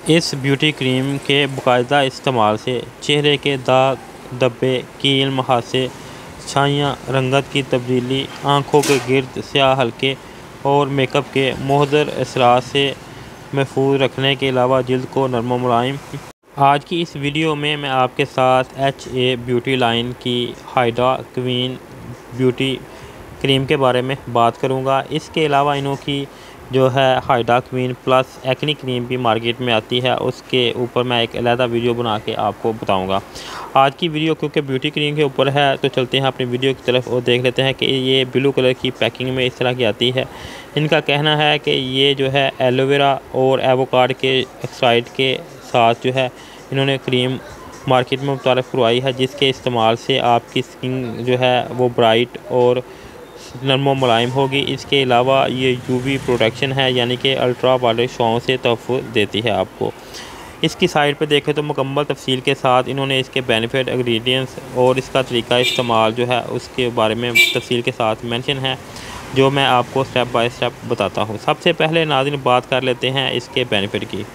इस beauty cream के बाकायदा इस्तेमाल से चेहरे के दाग, धब्बे, कील, मुहासे, छाइयाँ, रंगत की तब्दीली, आँखों के गिर्द स्याह हल्के और मेकअप के मुज़र असरात से महफूज रखने के अलावा जल्द को नरम व मुलायम। आज की इस वीडियो में मैं आपके साथ HA ब्यूटी लाइन की हाइड्रा क्वीन ब्यूटी क्रीम के बारे में बात करूंगा। इसके अलावा इन्हों की जो है hydra queen plus acne cream भी मार्केट में आती है, उसके ऊपर मैं एक अलहदा वीडियो बना के आपको बताऊंगा। आज की वीडियो क्योंकि ब्यूटी क्रीम के ऊपर है तो चलते हैं अपनी वीडियो की तरफ और देख लेते हैं कि ये ब्लू कलर की पैकिंग में इस तरह की आती है। इनका कहना है कि ये जो है एलोवेरा और एवोकाडो के एक्सट्रैक्ट के साथ जो है इन्होंने क्रीम मार्केट में मुतारफ़ करवाई है, जिसके इस्तेमाल से आपकी स्किन जो है वो ब्राइट और नरम व मुलायम होगी। इसके अलावा ये UV प्रोटेक्शन है, यानी कि अल्ट्रा वायलेट छांव से तहफ़्फ़ुज़ देती है आपको। इसकी साइड पे देखें तो मुकम्मल तफसील के साथ इन्होंने इसके बेनिफिट, इंग्रेडिएंट्स और इसका तरीका इस्तेमाल जो है उसके बारे में तफसील के साथ मेंशन है, जो मैं आपको स्टेप बाय स्टेप बताता हूँ। सबसे पहले नाज़रीन बात कर लेते हैं इसके बेनिफिट की।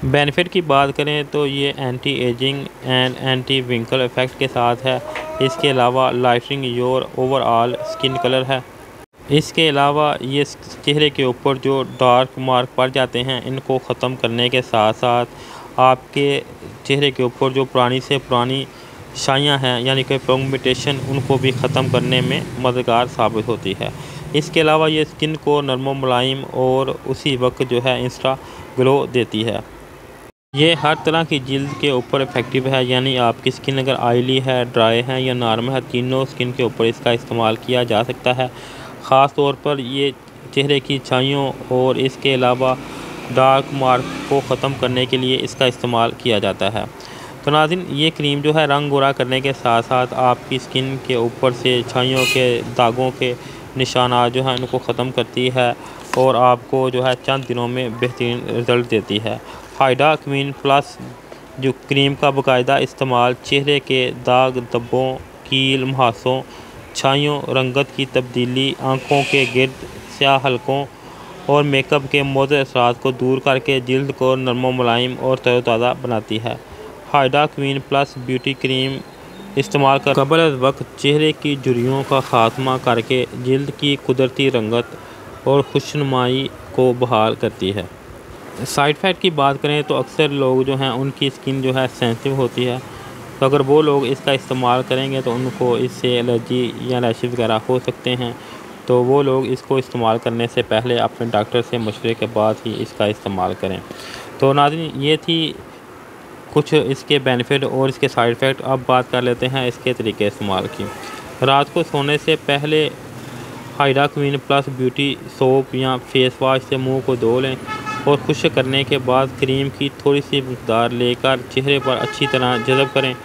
बेनिफिट की बात करें तो ये anti ageing and anti wrinkle effect के साथ है। इसके अलावा lightening your overall skin colour है। इसके अलावा ये चेहरे के ऊपर जो डार्क मार्क पड़ जाते हैं इनको ख़त्म करने के साथ साथ आपके चेहरे के ऊपर जो पुरानी से पुरानी छाइयाँ हैं, यानी कि पिगमेंटेशन, उनको भी ख़त्म करने में मददगार साबित होती है। इसके अलावा ये स्किन को नरम व मुलायम और उसी वक्त जो है इंस्टा ग्लो देती है। ये हर तरह की जिल्द के ऊपर इफ़ेक्टिव है, यानी आपकी स्किन अगर ऑयली है, ड्राई है या नॉर्मल है, तीनों स्किन के ऊपर इसका इस्तेमाल किया जा सकता है। ख़ास तौर पर ये चेहरे की छाइयों और इसके अलावा डार्क मार्क को ख़त्म करने के लिए इसका इस्तेमाल किया जाता है। तो नाज़रीन ये क्रीम जो है रंग गोरा करने के साथ साथ आपकी स्किन के ऊपर से छाइयों के दागों के निशानात जो हैं उनको ख़त्म करती है और आपको जो है चंद दिनों में बेहतरीन रिज़ल्ट देती है। हाइड्रा क्वीन प्लस जो क्रीम का बाकायदा इस्तेमाल चेहरे के दाग, धब्बों, कील, मुहासों, छाइयों, रंगत की तब्दीली, आँखों के गिर्द स्याह हल्कों और मेकअप के मुज़र असरात को दूर करके जल्द को नरम व मुलायम और तरोताज़ा बनाती है। Hydra queen plus beauty cream इस्तेमाल कर कबल वक्त चेहरे की झुर्रियों का ख़ात्मा करके जल्द की कुदरती रंगत और खुशनुमाई को बहाल करती है। साइड इफ़ेक्ट की बात करें तो अक्सर लोग जो हैं उनकी स्किन जो है सेंसिटिव होती है, तो अगर वो लोग इसका इस्तेमाल करेंगे तो उनको इससे एलर्जी या रैशेज़ वगैरह हो सकते हैं। तो वो लोग इसको इस्तेमाल करने से पहले अपने डॉक्टर से मशवरे के बाद ही इसका इस्तेमाल करें। तो नाज़रीन ये थी कुछ इसके बेनिफिट और इसके साइड इफ़ेक्ट। अब बात कर लेते हैं इसके तरीके इस्तेमाल की। रात को सोने से पहले hydra queen plus beauty soap या फेस वाश से मुँह को धो लें और खुश्क करने के बाद क्रीम की थोड़ी सी मकदार लेकर चेहरे पर अच्छी तरह जज़ब करें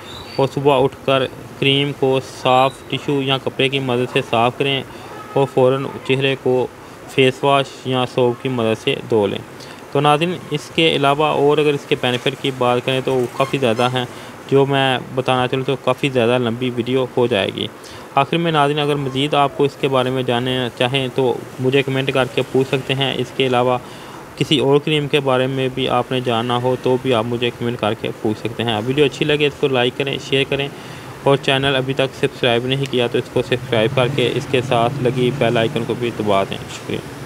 और सुबह उठकर क्रीम को साफ़ टिशू या कपड़े की मदद से साफ़ करें और फ़ौरन चेहरे को फेस वाश या सोप की मदद से धो लें। तो नाज़रीन इसके अलावा और अगर इसके बेनिफिट की बात करें तो काफ़ी ज़्यादा हैं, जो मैं बताना चलूँ तो काफ़ी ज़्यादा लंबी वीडियो हो जाएगी। आखिर में नाज़रीन अगर मज़ीद आपको इसके बारे में जानना चाहें तो मुझे कमेंट करके पूछ सकते हैं। इसके अलावा किसी और क्रीम के बारे में भी आपने जानना हो तो भी आप मुझे कमेंट करके पूछ सकते हैं। वीडियो अच्छी लगे इसको लाइक करें, शेयर करें और चैनल अभी तक सब्सक्राइब नहीं किया तो इसको सब्सक्राइब करके इसके साथ लगी बेल आइकन को भी दबा दें। शुक्रिया।